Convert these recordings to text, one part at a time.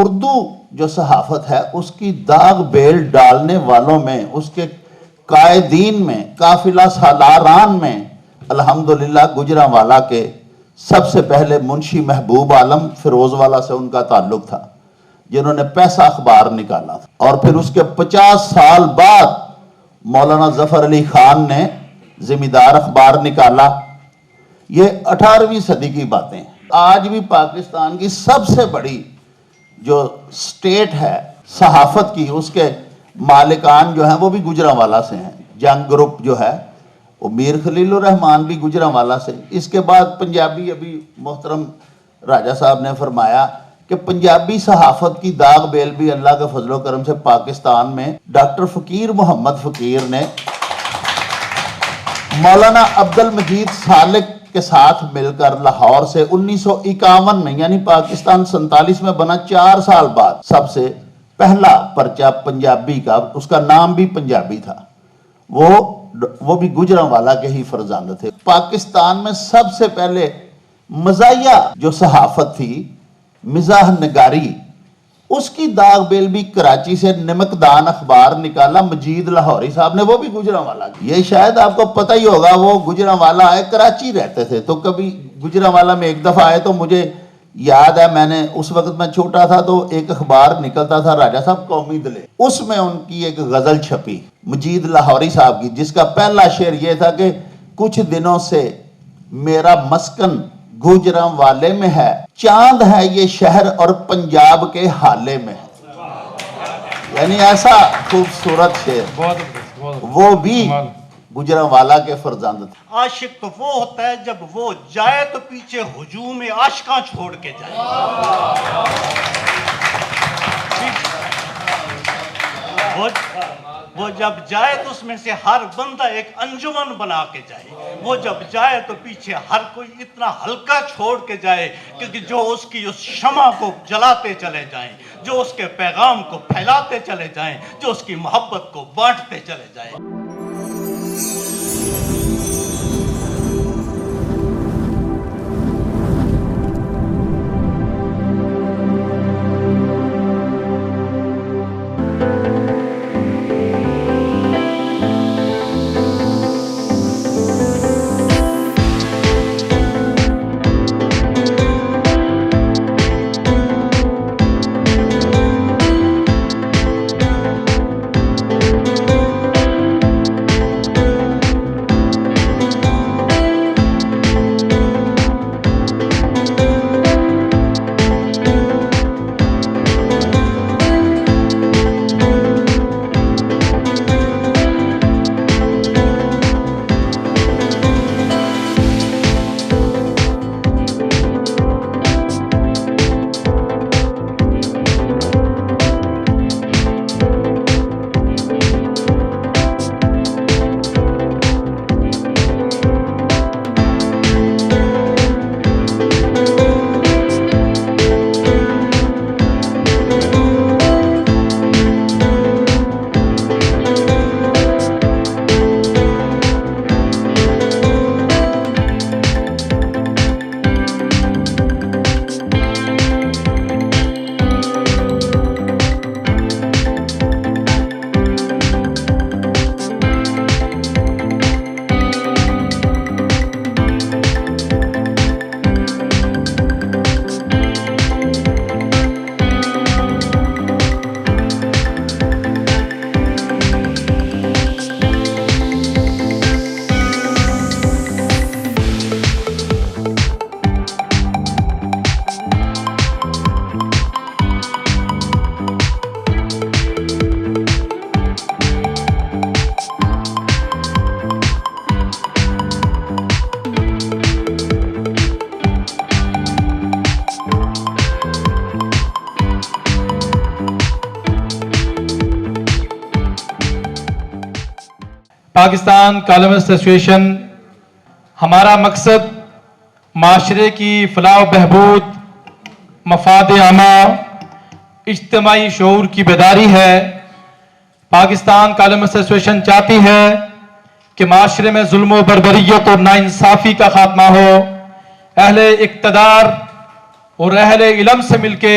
اردو جو صحافت ہے اس کی داغ بیل ڈالنے والوں میں، اس کے قائدین میں، قافلہ سالاران میں الحمدللہ گجرانوالہ کے سب سے پہلے منشی محبوب عالم فیروز والا سے ان کا تعلق تھا، جنہوں نے پیسہ اخبار نکالا تھا، اور پھر اس کے 50 سال بعد مولانا ظفر علی خان نے زمیندار اخبار نکالا۔ یہ 18ویں صدی کی باتیں ہیں۔ آج بھی پاکستان کی سب سے بڑی جو سٹیٹ ہے صحافت کی، اس کے مالکان جو ہیں وہ بھی گجرانوالہ سے ہیں۔ جنگ گروپ جو ہے وہ میر خلیل الرحمان بھی گجرانوالہ سے۔ اس کے بعد پنجابی، ابھی محترم راجہ صاحب نے فرمایا کہ پنجابی صحافت کی داغ بیل بھی اللہ کے فضل و کرم سے پاکستان میں ڈاکٹر فقیر محمد فقیر نے مولانا عبد المجید سالک کے ساتھ مل کر لاہور سے 1951 میں، یعنی پاکستان 47 میں بنا 4 سال بعد، سب سے پہلا پرچہ پنجابی کا، اس کا نام بھی پنجابی تھا، وہ بھی گجرانوالہ کے ہی فرزند تھے۔ پاکستان میں سب سے پہلے مزاحیہ جو صحافت تھی، مزاح نگاری، اس کی داغ بیل بھی کراچی سے نمکدان اخبار نکالا مجید لاہوری صاحب نے، وہ بھی گجرانوالہ کی۔ یہ شاید آپ کو پتہ ہی ہوگا، وہ گجرانوالہ آئے، کراچی رہتے تھے، تو کبھی گجرانوالہ میں ایک دفعہ آئے تو مجھے یاد ہے، میں نے اس وقت میں چھوٹا تھا تو ایک اخبار نکلتا تھا راجہ صاحب قومی دلے، اس میں ان کی ایک غزل چھپی مجید لاہوری صاحب کی، جس کا پہلا شعر یہ تھا کہ کچھ دنوں سے میرا مسکن گجرانوالے میں ہے، چاند ہے یہ شہر اور پنجاب کے حالے میں ہے۔ یعنی ایسا خوبصورت شعر، وہ بھی گجرانوالہ کے فرزند تھے۔ عاشق تو وہ ہوتا ہے جب وہ جائے تو پیچھے ہجوم عاشقاں چھوڑ کے جائے۔ وہ جب جائے تو اس میں سے ہر بندہ ایک انجمن بنا کے جائے، وہ جب جائے تو پیچھے ہر کوئی اتنا ہلکا چھوڑ کے جائے کہ جو اس کی اس شمع کو جلاتے چلے جائیں، جو اس کے پیغام کو پھیلاتے چلے جائیں، جو اس کی محبت کو بانٹتے چلے جائیں۔ پاکستان کالمسٹ ایسوسیشن، ہمارا مقصد معاشرے کی فلاح و بہبود، مفاد عامہ، اجتماعی شعور کی بیداری ہے۔ پاکستان کالمسٹ ایسوسیشن چاہتی ہے کہ معاشرے میں ظلم و بربریت اور ناانصافی کا خاتمہ ہو، اہل اقتدار اور اہل علم سے مل کے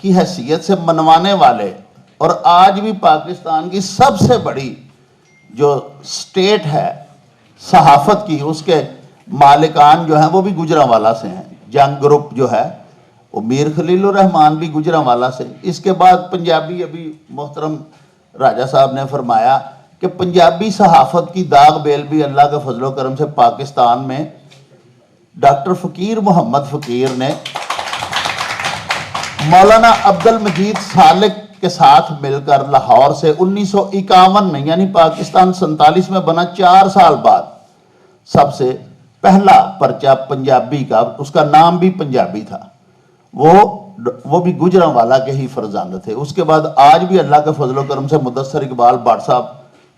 کی حیثیت سے منوانے والے اور آج بھی پاکستان کی سب سے بڑی جو سٹیٹ ہے صحافت کی، اس کے مالکان جو ہیں وہ بھی گجرانوالہ سے ہیں۔ جنگ گروپ جو ہے وہ میر خلیل الرحمان بھی گجرانوالہ سے۔ اس کے بعد پنجابی، ابھی محترم راجہ صاحب نے فرمایا کہ پنجابی صحافت کی داغ بیل بھی اللہ کے فضل و کرم سے پاکستان میں ڈاکٹر فقیر محمد فقیر نے مولانا عبد المجید سالک کے ساتھ مل کر لاہور سے 1951 میں، یعنی پاکستان 47 میں بنا 4 سال بعد، سب سے پہلا پرچہ پنجابی کا، اس کا نام بھی پنجابی تھا، وہ بھی گجرانوالہ کے ہی فرزند تھے۔ اس کے بعد آج بھی اللہ کے فضل و کرم سے مدثر اقبال بٹ صاحب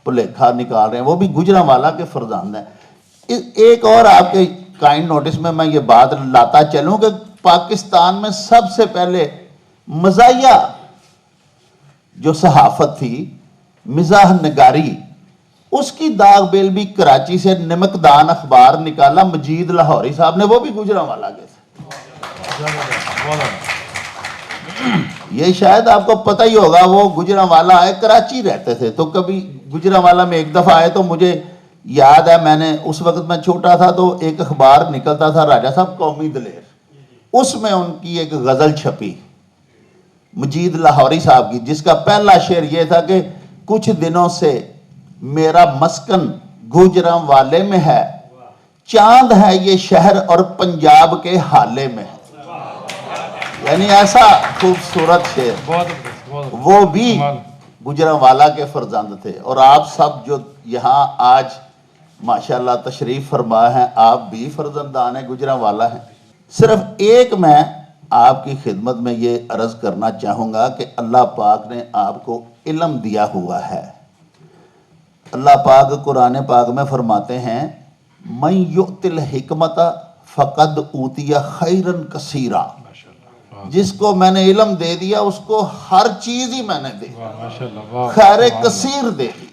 پلیکھا نکال رہے ہیں، وہ بھی گجرانوالہ کے فرزند ہیں۔ ایک اور آپ کے کائنڈ نوٹس میں یہ بات لاتا چلوں کہ پاکستان میں سب سے پہلے مزاحیہ جو صحافت تھی، مزاح نگاری، اس کی داغ بیل بھی کراچی سے نمکدان اخبار نکالا مجید لاہوری صاحب نے، وہ بھی گجرانوالہ کے تھے۔ یہ شاید آپ کو پتہ ہی ہوگا، وہ گجرانوالہ آئے، کراچی رہتے تھے، تو کبھی گجرانوالہ میں ایک دفعہ آئے تو مجھے یاد ہے، میں نے اس وقت میں چھوٹا تھا تو ایک اخبار نکلتا تھا راجہ صاحب قومی دلیر، اس میں ان کی ایک غزل چھپی مجید لاہوری صاحب کی، جس کا پہلا شعر یہ تھا کہ کچھ دنوں سے میرا مسکن گجرانوالے میں ہے، چاند ہے یہ شہر اور پنجاب کے حالے میں ہے۔ یعنی ایسا خوبصورت شعر، وہ بھی گجرانوالہ کے فرزند تھے۔ اور آپ سب جو یہاں آج ماشاءاللہ تشریف فرما ہیں، آپ بھی فرزندان گجرانوالہ ہیں۔ صرف ایک میں آپ کی خدمت میں یہ عرض کرنا چاہوں گا کہ اللہ پاک نے آپ کو علم دیا ہوا ہے۔ اللہ پاک قرآن پاک میں فرماتے ہیں مَن یُؤْتِ الْحِکْمَةَ فَقَدْ أُوتِیَ خَیْرًا کثیرا، جس کو میں نے علم دے دیا اس کو ہر چیز ہی میں نے دے دی، خیر کثیر دے دی۔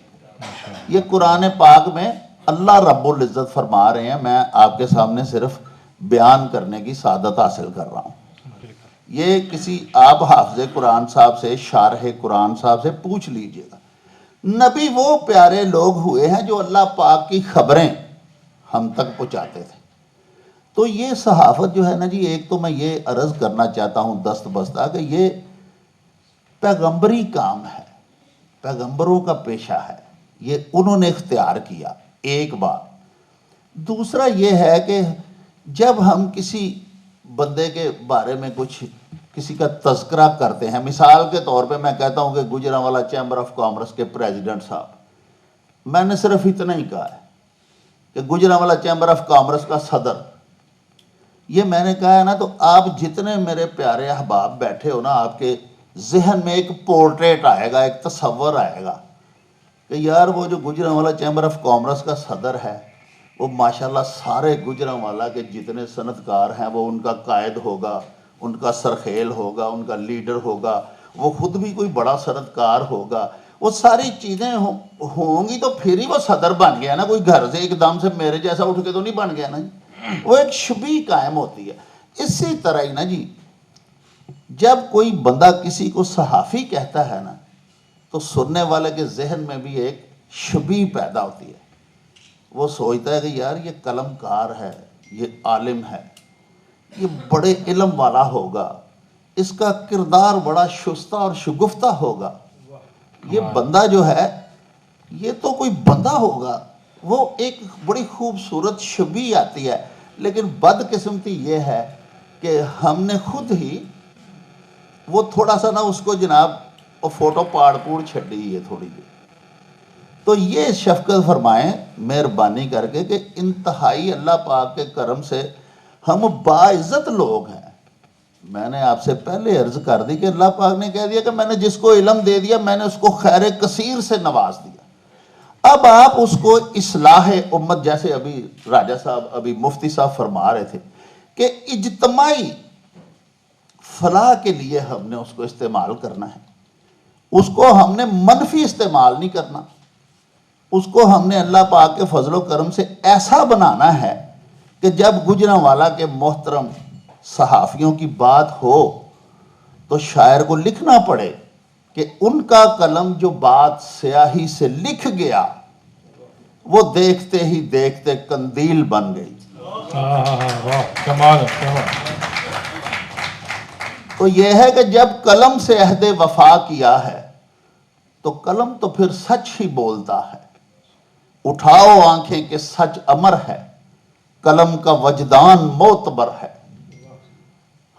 یہ قرآن پاک میں اللہ رب العزت فرما رہے ہیں، میں آپ کے سامنے صرف بیان کرنے کی سعادت حاصل کر رہا ہوں۔ یہ کسی آپ حافظ قرآن صاحب سے، شارح قرآن صاحب سے پوچھ لیجئے گا۔ نبی وہ پیارے لوگ ہوئے ہیں جو اللہ پاک کی خبریں ہم تک پہنچاتے تھے۔ تو یہ صحافت جو ہے نا جی، ایک تو میں یہ عرض کرنا چاہتا ہوں دست بستہ کہ یہ پیغمبری کام ہے، پیغمبروں کا پیشہ ہے، یہ انہوں نے اختیار کیا، ایک بات۔ دوسرا یہ ہے کہ جب ہم کسی بندے کے بارے میں کچھ کسی کا تذکرہ کرتے ہیں، مثال کے طور پہ میں کہتا ہوں کہ گجرانوالہ چیمبر آف کامرس کے پریزیڈنٹ صاحب، میں نے صرف اتنا ہی کہا ہے کہ گجرانوالہ چیمبر آف کامرس کا صدر، یہ میں نے کہا ہے نا، تو آپ جتنے میرے پیارے احباب بیٹھے ہو نا، آپ کے ذہن میں ایک پورٹریٹ آئے گا، ایک تصور آئے گا کہ یار وہ جو گجرانوالہ چیمبر آف کامرس کا صدر ہے، وہ ماشاءاللہ سارے گجرانوالہ کے جتنے صنعت کار ہیں وہ ان کا قائد ہوگا، ان کا سرخیل ہوگا، ان کا لیڈر ہوگا، وہ خود بھی کوئی بڑا صنعت کار ہوگا، وہ ساری چیزیں ہوں گی تو پھر ہی وہ صدر بن گیا نا۔ کوئی گھر سے ایک دم سے میرے جیسا اٹھ کے تو نہیں بن گیا نا جی، وہ ایک شبیہ قائم ہوتی ہے۔ اسی طرح ہی نا جی، جب کوئی بندہ کسی کو صحافی کہتا ہے نا، تو سننے والے کے ذہن میں بھی ایک شبیہ پیدا ہوتی ہے، وہ سوچتا ہے کہ یار یہ قلم کار ہے، یہ عالم ہے، یہ بڑے علم والا ہوگا، اس کا کردار بڑا شستہ اور شگفتہ ہوگا، یہ بندہ جو ہے یہ تو کوئی بندہ ہوگا، وہ ایک بڑی خوبصورت شبیہ آتی ہے۔ لیکن بدقسمتی یہ ہے کہ ہم نے خود ہی وہ تھوڑا سا نا اس کو جناب فوٹو پاڑ پوڑ چھڑی ہے تھوڑی جی۔ تو یہ شفقت فرمائیں مہربانی کر کے کہ انتہائی اللہ پاک کے کرم سے ہم باعزت لوگ ہیں۔ میں نے آپ سے پہلے عرض کر دی کہ اللہ پاک نے کہہ دیا کہ میں نے جس کو علم دے دیا میں نے اس کو خیر کثیر سے نواز دیا۔ اب آپ اس کو اصلاح امت، جیسے ابھی راجہ صاحب، ابھی مفتی صاحب فرما رہے تھے کہ اجتماعی فلاح کے لیے ہم نے اس کو استعمال کرنا ہے، اس کو ہم نے منفی استعمال نہیں کرنا، اس کو ہم نے اللہ پاک کے فضل و کرم سے ایسا بنانا ہے کہ جب گجرانوالہ کے محترم صحافیوں کی بات ہو تو شاعر کو لکھنا پڑے کہ ان کا قلم جو بات سیاہی سے لکھ گیا وہ دیکھتے ہی دیکھتے قندیل بن گئی. واہ کمال کمال. تو یہ ہے کہ جب قلم سے عہد وفا کیا ہے تو قلم تو پھر سچ ہی بولتا ہے. اٹھاؤ آنکھیں کہ سچ امر ہے، قلم کا وجدان معتبر ہے.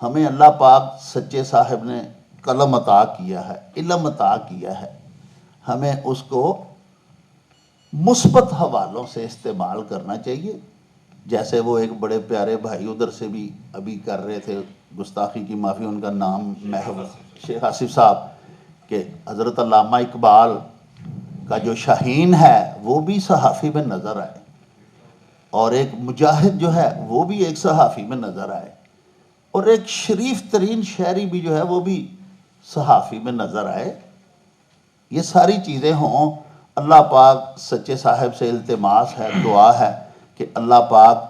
ہمیں اللہ پاک سچے صاحب نے قلم عطا کیا ہے، علم عطا کیا ہے، ہمیں اس کو مثبت حوالوں سے استعمال کرنا چاہیے. جیسے وہ ایک بڑے پیارے بھائی ادھر سے بھی ابھی کر رہے تھے، گستاخی کی معافی، ان کا نام محو شیخ آصف صاحب، کہ حضرت علامہ اقبال کا جو شاہین ہے وہ بھی صحافی میں نظر آئے، اور ایک مجاہد جو ہے وہ بھی ایک صحافی میں نظر آئے، اور ایک شریف ترین شاعری بھی جو ہے وہ بھی صحافی میں نظر آئے. یہ ساری چیزیں ہوں. اللہ پاک سچے صاحب سے التماس ہے، دعا ہے کہ اللہ پاک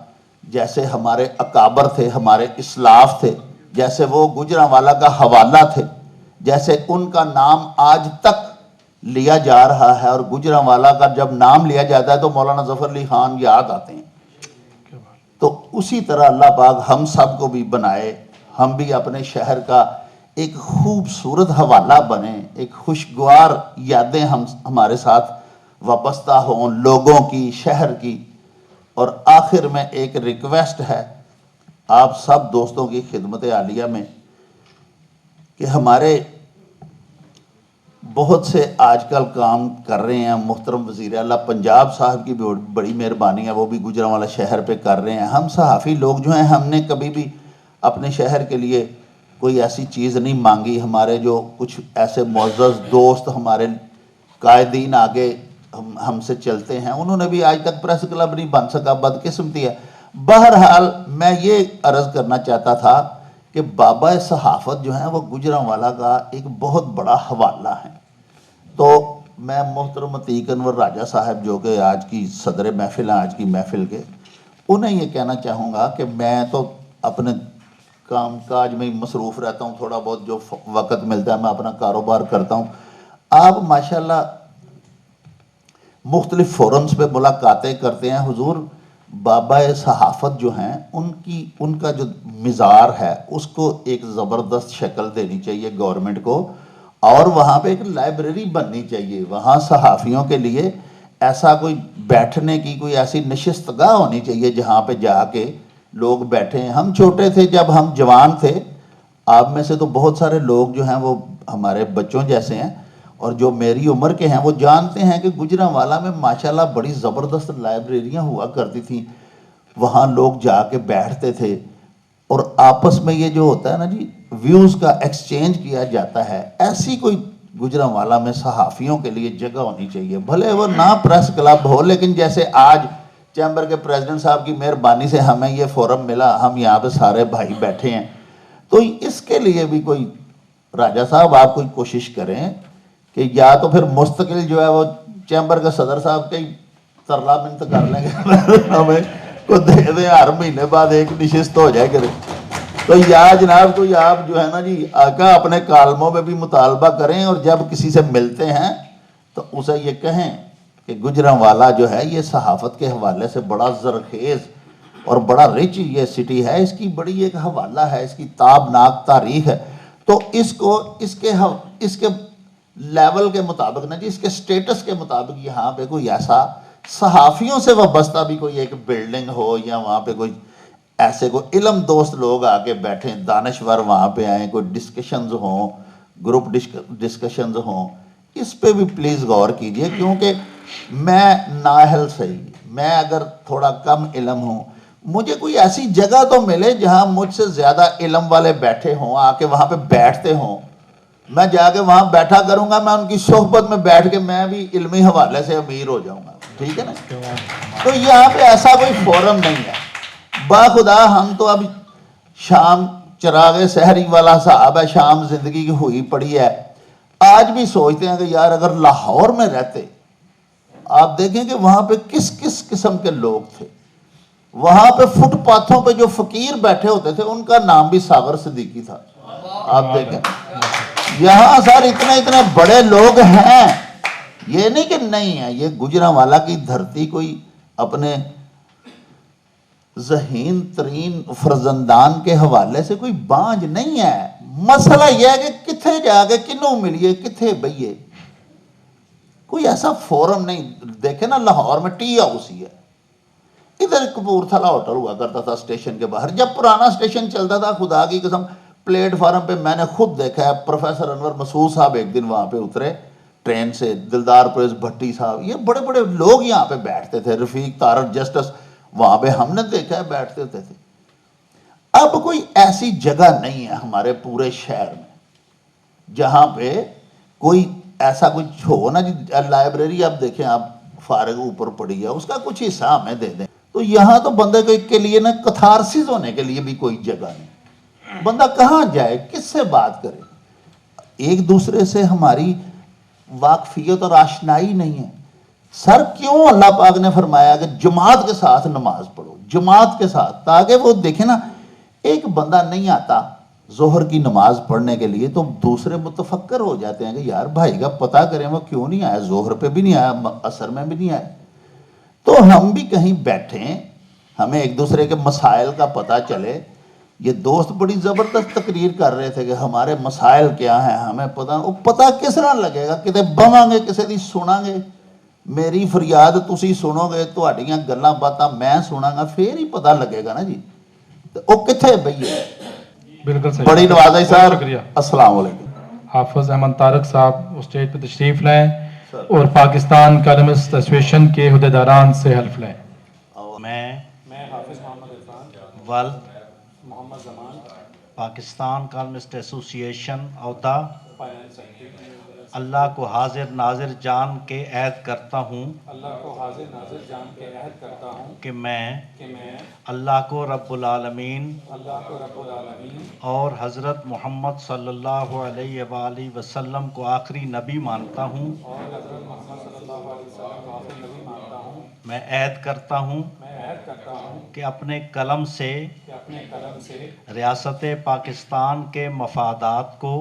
جیسے ہمارے اکابر تھے، ہمارے اسلاف تھے، جیسے وہ گجرانوالہ کا حوالہ تھے، جیسے ان کا نام آج تک لیا جا رہا ہے، اور گجرانوالہ کا جب نام لیا جاتا ہے تو مولانا ظفر علی خان یاد آتے ہیں. تو اسی طرح اللہ پاک ہم سب کو بھی بنائے، ہم بھی اپنے شہر کا ایک خوبصورت حوالہ بنیں، ایک خوشگوار یادیں ہمارے ساتھ وابستہ ہوں لوگوں کی، شہر کی. اور آخر میں ایک ریکویسٹ ہے آپ سب دوستوں کی خدمت عالیہ میں کہ ہمارے بہت سے آج کل کام کر رہے ہیں. محترم وزیر اعلیٰ پنجاب صاحب کی بڑی مہربانی ہے، وہ بھی گجرانوالہ شہر پہ کر رہے ہیں. ہم صحافی لوگ جو ہیں ہم نے کبھی بھی اپنے شہر کے لیے کوئی ایسی چیز نہیں مانگی. ہمارے جو کچھ ایسے معزز دوست ہمارے قائدین آگے ہم سے چلتے ہیں، انہوں نے بھی آج تک پریس کلب نہیں بن سکا، بدقسمتی ہے. بہرحال میں یہ عرض کرنا چاہتا تھا کہ بابا صحافت جو ہیں وہ گجرانوالہ کا ایک بہت بڑا حوالہ ہے. تو میں محترم عتیق انور راجہ صاحب جو کہ آج کی صدر محفل ہیں آج کی محفل کے، انہیں یہ کہنا چاہوں گا کہ میں تو اپنے کام کاج میں مصروف رہتا ہوں، تھوڑا بہت جو وقت ملتا ہے میں اپنا کاروبار کرتا ہوں. آپ ماشاءاللہ مختلف فورمز پہ ملاقاتیں کرتے ہیں. حضور بابا صحافت جو ہیں ان کا جو مزار ہے اس کو ایک زبردست شکل دینی چاہیے گورنمنٹ کو، اور وہاں پہ ایک لائبریری بننی چاہیے. وہاں صحافیوں کے لیے ایسا کوئی بیٹھنے کی کوئی ایسی نشستگاہ ہونی چاہیے جہاں پہ جا کے لوگ بیٹھیں. ہم چھوٹے تھے جب ہم جوان تھے، آپ میں سے تو بہت سارے لوگ جو ہیں وہ ہمارے بچوں جیسے ہیں، اور جو میری عمر کے ہیں وہ جانتے ہیں کہ گجرانوالہ میں ماشاءاللہ بڑی زبردست لائبریریاں ہوا کرتی تھیں. وہاں لوگ جا کے بیٹھتے تھے اور آپس میں یہ جو ہوتا ہے نا جی ویوز کا ایکسچینج کیا جاتا ہے. ایسی کوئی گجرانوالہ میں صحافیوں کے لیے جگہ ہونی چاہیے. بھلے وہ نہ پریس کلب ہو، لیکن جیسے آج چیمبر کے پریزیڈنٹ صاحب کی مہربانی سے ہمیں یہ فورم ملا، ہم یہاں پہ سارے بھائی بیٹھے ہیں، تو اس کے لیے بھی کوئی راجہ صاحب آپ کوئی کوشش کریں کہ یا تو پھر مستقل جو ہے وہ چیمبر کے صدر صاحب کے ترلا منت کر لیں گے ہمیں کو دے دیں، ہر مہینے بعد ایک نشست ہو جائے کرے. تو یا جناب کوئی آپ جو ہے نا جی آقا اپنے کالموں میں بھی مطالبہ کریں، اور جب کسی سے ملتے ہیں تو اسے یہ کہیں کہ گجرانوالہ جو ہے یہ صحافت کے حوالے سے بڑا زرخیز اور بڑا رچ یہ سٹی ہے، اس کی بڑی ایک حوالہ ہے، اس کی تابناک تاریخ ہے. تو اس کو اس کے لیول کے مطابق نا جی اس کے سٹیٹس کے مطابق یہاں پہ کوئی ایسا صحافیوں سے وابستہ بھی کوئی ایک بلڈنگ ہو، یا وہاں پہ کوئی ایسے کوئی علم دوست لوگ آ کے بیٹھیں، دانشور وہاں پہ آئیں، کوئی ڈسکشنز ہوں، گروپ ڈسکشنز ہوں. اس پہ بھی پلیز غور کیجئے، کیونکہ میں نااہل صحیح، میں اگر تھوڑا کم علم ہوں، مجھے کوئی ایسی جگہ تو ملے جہاں مجھ سے زیادہ علم والے بیٹھے ہوں، آ کے وہاں پہ بیٹھتے ہوں. میں جا کے وہاں بیٹھا کروں گا، میں ان کی صحبت میں بیٹھ کے میں بھی علمی حوالے سے امیر ہو جاؤں گا. ٹھیک ہے نا؟ تو یہاں پہ ایسا کوئی فورم نہیں ہے. باخدا ہم تو اب شام چراغ سحری والا صاحب ہے، شام زندگی کی ہوئی پڑی ہے. آج بھی سوچتے ہیں کہ یار اگر لاہور میں رہتے، آپ دیکھیں کہ وہاں پہ کس کس قسم کے لوگ تھے. وہاں پہ فٹ پاتھوں پہ جو فقیر بیٹھے ہوتے تھے ان کا نام بھی ساغر صدیقی تھا. آپ دیکھیں یہاں سر اتنے بڑے لوگ ہیں، یہ نہیں کہ نہیں ہے، یہ گجرانوالہ کی دھرتی کوئی اپنے ذہین ترین فرزندان کے حوالے سے کوئی بانج نہیں ہے. مسئلہ یہ ہے کہ کتھے جا کے کنوں ملیے، کتھے بئیے. کوئی ایسا فورم نہیں. دیکھیں نا لاہور میں ٹی ہاؤس ہی ہے، ادھر کپورتھلا ہوٹل ہوا کرتا تھا اسٹیشن کے باہر. جب پرانا اسٹیشن چلتا تھا خدا کی قسم پلیٹ فارم پہ میں نے خود دیکھا ہے، پروفیسر انور مسعود صاحب ایک دن وہاں پہ اترے ٹرین سے، دلدار پرویز بھٹی صاحب، یہ بڑے بڑے لوگ یہاں پہ بیٹھتے تھے، رفیق تارک جسٹس وہاں پہ ہم نے دیکھا ہے بیٹھتے ہوتے تھے. اب کوئی ایسی جگہ نہیں ہے ہمارے پورے شہر میں جہاں پہ کوئی ایسا کچھ ہو نا جی. لائبریری اب دیکھیں آپ فارغ اوپر پڑی ہے، اس کا کچھ حصہ ہمیں دے دیں. تو یہاں تو بندے کے لیے نا کتھارسس ہونے کے لیے بھی کوئی جگہ نہیں. بندہ کہاں جائے، کس سے بات کرے؟ ایک دوسرے سے ہماری واقفیت اور آشنائی نہیں ہے. سر کیوں اللہ پاک نے فرمایا کہ جماعت کے ساتھ نماز پڑھو، جماعت کے ساتھ، تاکہ وہ دیکھیں نا ایک بندہ نہیں آتا ظہر کی نماز پڑھنے کے لیے تو دوسرے متفکر ہو جاتے ہیں کہ یار بھائی کا پتہ کریں وہ کیوں نہیں آیا، ظہر پہ بھی نہیں آیا، عصر میں بھی نہیں آیا. تو ہم بھی کہیں بیٹھیں، ہمیں ایک دوسرے کے مسائل کا پتہ چلے. یہ دوست بڑی زبردست تقریر کر رہے تھے کہ ہمارے مسائل کیا ہیں ہمیں پتہ کس طرح لگے گا؟ کتے بواں گے، کسی دی سناں گے، میری فریاد تسی سنو گے، تہاڈیاں گلاں باتاں میں سناں گا، پھر ہی پتہ لگے گا نا جی. او کتھے بھئی؟ بالکل صحیح. بڑی نوازش صاحب، شکریہ. السلام علیکم. حافظ احمد طارق صاحب اسٹیج پہ تشریف لائیں اور پاکستان کالمسٹ ایسوسیشن کے عہدیداران سے حلف لیں. میں حافظ محمد عرفان ولد محمد زمان پاکستان کالمسٹ ایسوسیشن عہدہ اللہ کو حاضر ناظر جان کے عہد کرتا ہوں کہ میں اللہ کو رب العالمین اور حضرت محمد صلی اللہ علیہ وآلہ وسلم کو آخری نبی مانتا ہوں. میں عہد کرتا ہوں کہ اپنے قلم سے ریاست پاکستان کے مفادات کو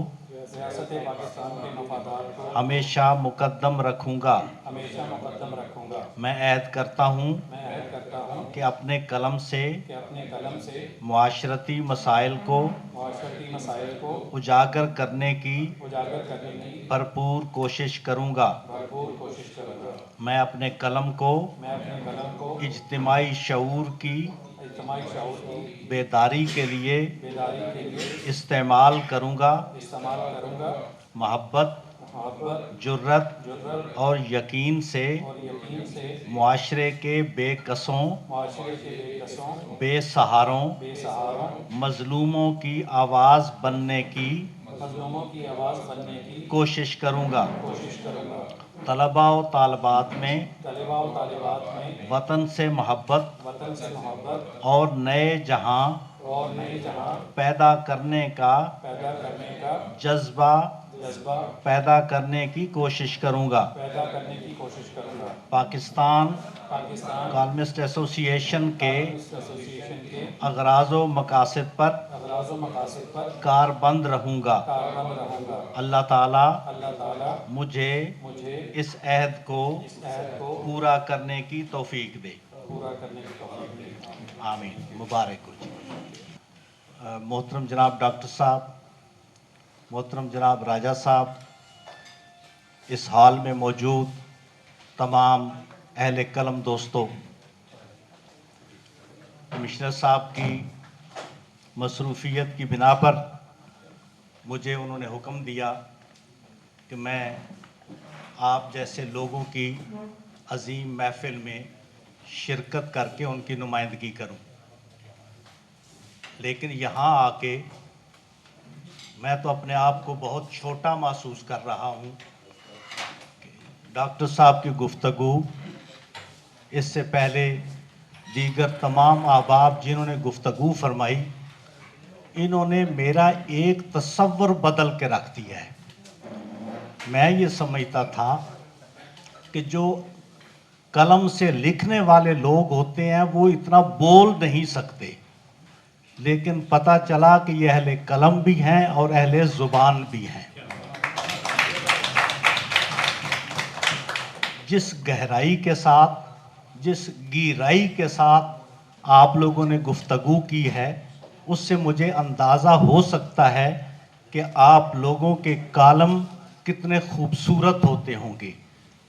ہمیشہ مقدم رکھوں گا. میں عہد کرتا ہوں کہ اپنے قلم سے معاشرتی مسائل کو اجاگر کرنے کی بھرپور کوشش کروں گا. میں اپنے قلم کو اجتماعی شعور کی بیداری کے لیے استعمال کروں گا. محبت، جرت اور یقین سے معاشرے کے بے کسوں، بے سہاروں، مظلوموں کی آواز بننے کی کوشش کروں گا. طلباء و طالبات میں وطن سے محبت اور نئے جہاں پیدا کرنے کا جذبہ پیدا کرنے کی کوشش کروں گا. پاکستان کالمسٹ ایسوسیشن کے اغراض و مقاصد پر کاربند رہوں گا. اللہ تعالیٰ مجھے اس عہد کو پورا کرنے کی توفیق دے. آمین. مبارک ہو جی. محترم جناب ڈاکٹر صاحب، محترم جناب راجہ صاحب، اس ہال میں موجود تمام اہل قلم دوستوں، کمشنر صاحب کی مصروفیت کی بنا پر مجھے انہوں نے حکم دیا کہ میں آپ جیسے لوگوں کی عظیم محفل میں شرکت کر کے ان کی نمائندگی کروں. لیکن یہاں آ کے میں تو اپنے آپ کو بہت چھوٹا محسوس کر رہا ہوں. ڈاکٹر صاحب کی گفتگو، اس سے پہلے دیگر تمام احباب جنہوں نے گفتگو فرمائی، انہوں نے میرا ایک تصور بدل کے رکھ دیا ہے. میں یہ سمجھتا تھا کہ جو قلم سے لکھنے والے لوگ ہوتے ہیں وہ اتنا بول نہیں سکتے، لیکن پتہ چلا کہ یہ اہل قلم بھی ہیں اور اہل زبان بھی ہیں. جس گہرائی کے ساتھ، جس گہرائی کے ساتھ آپ لوگوں نے گفتگو کی ہے، اس سے مجھے اندازہ ہو سکتا ہے کہ آپ لوگوں کے کالم کتنے خوبصورت ہوتے ہوں گے،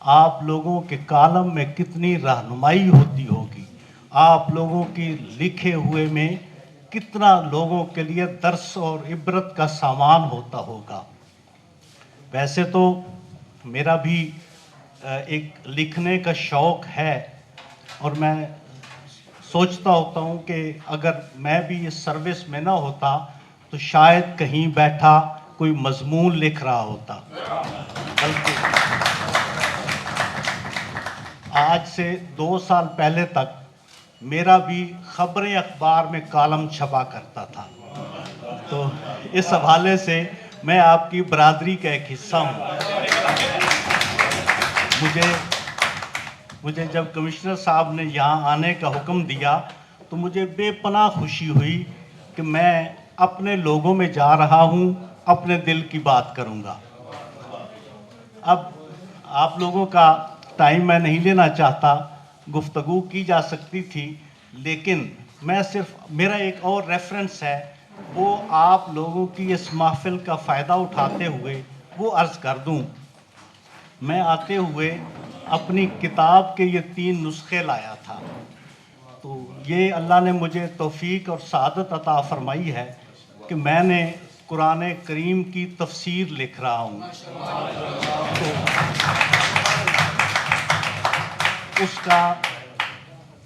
آپ لوگوں کے کالم میں کتنی رہنمائی ہوتی ہوگی، آپ لوگوں کی لکھے ہوئے میں کتنا لوگوں کے لیے درس اور عبرت کا سامان ہوتا ہوگا. ویسے تو میرا بھی ایک لکھنے کا شوق ہے، اور میں سوچتا ہوتا ہوں کہ اگر میں بھی اس سروس میں نہ ہوتا تو شاید کہیں بیٹھا کوئی مضمون لکھ رہا ہوتا. بلکہ آج سے 2 سال پہلے تک میرا بھی خبریں اخبار میں کالم چھپا کرتا تھا. تو اس حوالے سے میں آپ کی برادری کا ایک حصہ ہوں. مجھے جب کمشنر صاحب نے یہاں آنے کا حکم دیا تو مجھے بے پناہ خوشی ہوئی کہ میں اپنے لوگوں میں جا رہا ہوں، اپنے دل کی بات کروں گا. اب آپ لوگوں کا ٹائم میں نہیں لینا چاہتا، گفتگو کی جا سکتی تھی، لیکن میں صرف میرا ایک اور ریفرنس ہے، وہ آپ لوگوں کی اس محفل کا فائدہ اٹھاتے ہوئے وہ عرض کر دوں. میں آتے ہوئے اپنی کتاب کے یہ 3 نسخے لایا تھا. تو یہ اللہ نے مجھے توفیق اور سعادت عطا فرمائی ہے کہ میں نے قرآن کریم کی تفسیر لکھ رہا ہوں. تو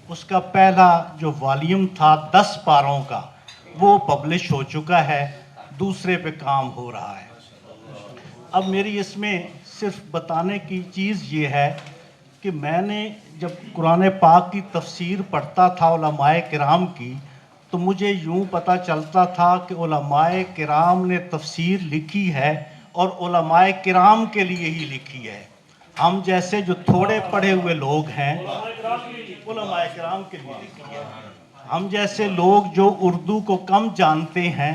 اس کا پہلا جو والیوم تھا 10 پاروں کا، وہ پبلش ہو چکا ہے، دوسرے پہ کام ہو رہا ہے. اب میری اس میں صرف بتانے کی چیز یہ ہے کہ میں نے جب قرآن پاک کی تفسیر پڑھتا تھا علماء کرام کی، تو مجھے یوں پتہ چلتا تھا کہ علماء کرام نے تفسیر لکھی ہے اور علماء کرام کے لیے ہی لکھی ہے. ہم جیسے جو تھوڑے پڑھے ہوئے لوگ ہیں، علماء کرام کے لیے لکھی ہے. ہم جیسے لوگ جو اردو کو کم جانتے ہیں،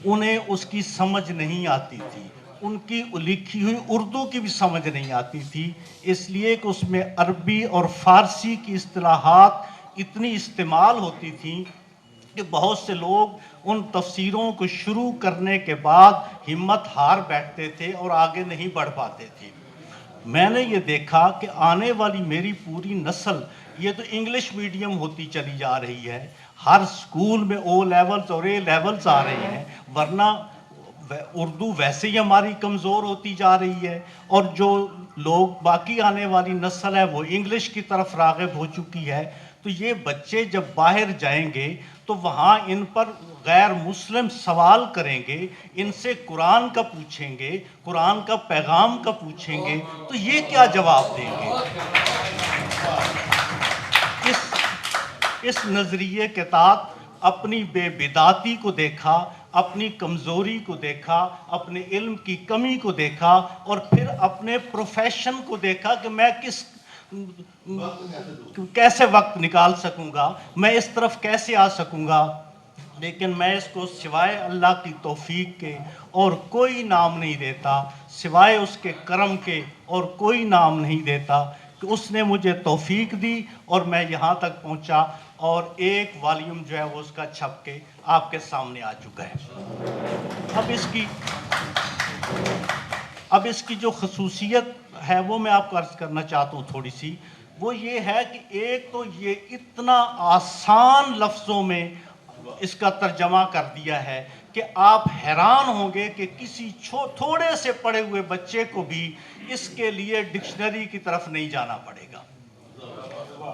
انہیں اس کی سمجھ نہیں آتی تھی، ان کی لکھی ہوئی اردو کی بھی سمجھ نہیں آتی تھی، اس لیے کہ اس میں عربی اور فارسی کی اصطلاحات اتنی استعمال ہوتی تھیں کہ بہت سے لوگ ان تفسیروں کو شروع کرنے کے بعد ہمت ہار بیٹھتے تھے اور آگے نہیں بڑھ پاتے تھے. میں نے یہ دیکھا کہ آنے والی میری پوری نسل یہ تو انگلش میڈیم ہوتی چلی جا رہی ہے، ہر سکول میں او لیولز اور اے لیولز آ رہے ہیں، ورنہ اردو ویسے ہی ہماری کمزور ہوتی جا رہی ہے، اور جو لوگ باقی آنے والی نسل ہے وہ انگلش کی طرف راغب ہو چکی ہے. تو یہ بچے جب باہر جائیں گے تو وہاں ان پر غیر مسلم سوال کریں گے، ان سے قرآن کا پوچھیں گے، قرآن کا پیغام کا پوچھیں گے، تو یہ کیا جواب دیں گے؟ اس نظریے کے تحت اپنی بے بدعتی کو دیکھا، اپنی کمزوری کو دیکھا، اپنے علم کی کمی کو دیکھا، اور پھر اپنے پروفیشن کو دیکھا کہ میں کیسے وقت نکال سکوں گا، میں اس طرف کیسے آ سکوں گا. لیکن میں اس کو سوائے اللہ کی توفیق کے اور کوئی نام نہیں دیتا، سوائے اس کے کرم کے اور کوئی نام نہیں دیتا کہ اس نے مجھے توفیق دی اور میں یہاں تک پہنچا، اور ایک والیوم جو ہے وہ اس کا چھپ کے آپ کے سامنے آ چکا ہے. اب اس کی جو خصوصیت ہے وہ میں آپ کو عرض کرنا چاہتا ہوں تھوڑی سی. وہ یہ ہے کہ ایک تو یہ اتنا آسان لفظوں میں اس کا ترجمہ کر دیا ہے کہ آپ حیران ہوں گے کہ کسی تھوڑے سے پڑھے ہوئے بچے کو بھی اس کے لیے ڈکشنری کی طرف نہیں جانا پڑے گا.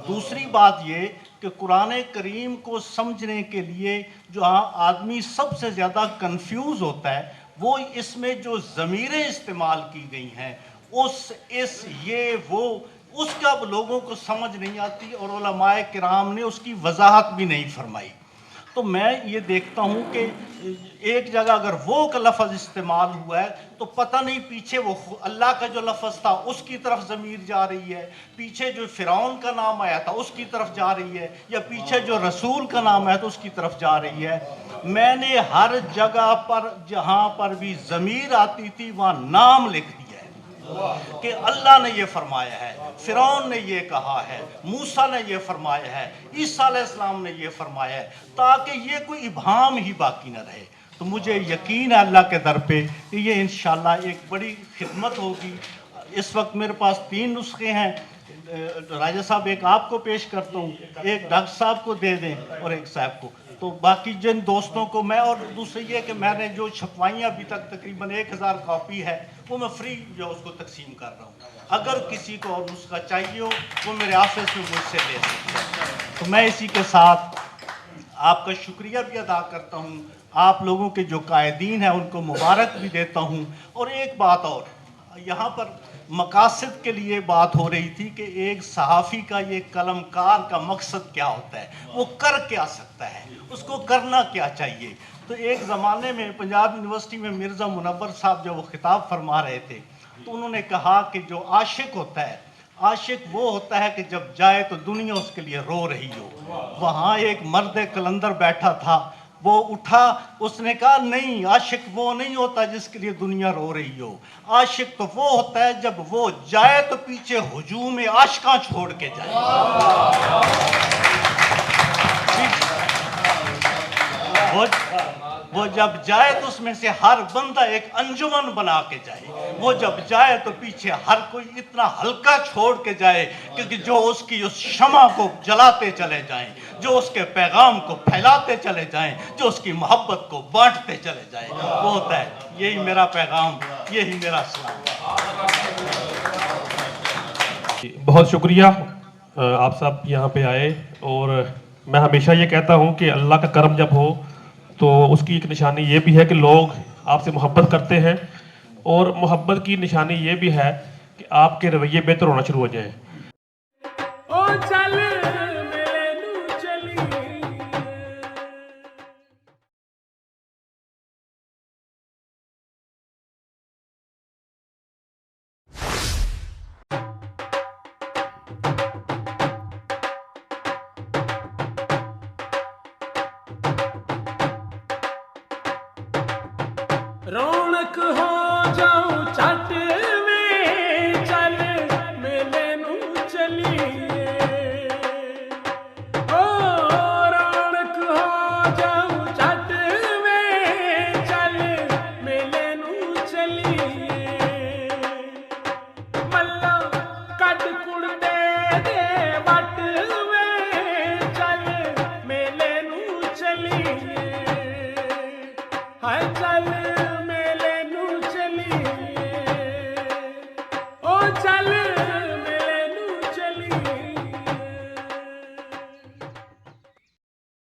دوسری بات یہ کہ قرآن کریم کو سمجھنے کے لیے جو آدمی سب سے زیادہ کنفیوز ہوتا ہے وہ اس میں جو ضمیریں استعمال کی گئی ہیں اس کا لوگوں کو سمجھ نہیں آتی، اور علماء کرام نے اس کی وضاحت بھی نہیں فرمائی. تو میں یہ دیکھتا ہوں کہ ایک جگہ اگر وہ کا لفظ استعمال ہوا ہے تو پتہ نہیں پیچھے وہ اللہ کا جو لفظ تھا اس کی طرف ضمیر جا رہی ہے، پیچھے جو فرعون کا نام آیا تھا اس کی طرف جا رہی ہے، یا پیچھے جو رسول کا نام آیا تھا اس کی طرف جا رہی ہے۔ میں نے ہر جگہ پر جہاں پر بھی ضمیر آتی تھی وہاں نام لکھ دیا ہے کہ اللہ نے یہ فرمایا ہے، فرعون نے یہ کہا ہے، موسیٰ نے یہ فرمایا ہے، عیسیٰ علیہ السلام نے یہ فرمایا ہے، تاکہ یہ کوئی ابہام ہی باقی نہ رہے۔ تو مجھے یقین ہے اللہ کے در پہ کہ یہ انشاءاللہ ایک بڑی خدمت ہوگی۔ اس وقت میرے پاس 3 نسخے ہیں، راجہ صاحب ایک آپ کو پیش کرتا ہوں، ایک ڈاکٹر صاحب کو دے دیں اور ایک صاحب کو، تو باقی جن دوستوں کو میں، اور دوسرے یہ کہ میں نے جو چھپوائیں ابھی تک تقریباً 1000 کاپی ہے وہ میں فری جو اس کو تقسیم کر رہا ہوں۔ اگر کسی کو اور نسخہ چاہیے ہو وہ میرے آفس میں مجھ سے لے سکتے ہیں۔ تو میں اسی کے ساتھ آپ کا شکریہ بھی ادا کرتا ہوں، آپ لوگوں کے جو قائدین ہیں ان کو مبارک بھی دیتا ہوں۔ اور ایک بات اور، یہاں پر مقاصد کے لیے بات ہو رہی تھی کہ ایک صحافی کا، یہ قلم کار کا مقصد کیا ہوتا ہے، وہ کر کیا سکتا ہے، اس کو کرنا کیا چاہیے۔ تو ایک زمانے میں پنجاب یونیورسٹی میں مرزا منور صاحب جب وہ خطاب فرما رہے تھے تو انہوں نے کہا کہ جو عاشق ہوتا ہے، عاشق وہ ہوتا ہے کہ جب جائے تو دنیا اس کے لیے رو رہی ہو۔ وہاں ایک مرد قلندر بیٹھا تھا، وہ اٹھا، اس نے کہا نہیں، عاشق وہ نہیں ہوتا جس کے لیے دنیا رو رہی ہو، عاشق تو وہ ہوتا ہے جب وہ جائے تو پیچھے ہجوم عاشقاں چھوڑ کے جائے۔ وہ جب جائے تو اس میں سے ہر بندہ ایک انجمن بنا کے جائے، وہ جب جائے تو پیچھے ہر کوئی اتنا ہلکا چھوڑ کے جائے کہ جو اس کی اس شمع کو جلاتے چلے جائیں، جو اس کے پیغام کو پھیلاتے چلے جائیں، جو اس کی محبت کو بانٹتے چلے جائیں، وہ ہوتا ہے۔ یہی میرا پیغام، یہی میرا سلام۔ بہت شکریہ آپ سب یہاں پہ آئے، اور میں ہمیشہ یہ کہتا ہوں کہ اللہ کا کرم جب ہو تو اس کی ایک نشانی یہ بھی ہے کہ لوگ آپ سے محبت کرتے ہیں، اور محبت کی نشانی یہ بھی ہے کہ آپ کے رویے بہتر ہونا شروع ہو جائیں۔ رونق ہو جاؤ چٹ میں چل میلے نو چلیے، او رونق ہو جاؤ چٹ میں چل میلے نو چلیے، ملا کٹ کڑتے دے وٹ میں چل میلے نو چلیے، ہائے چل میلے نو چلیے، او چل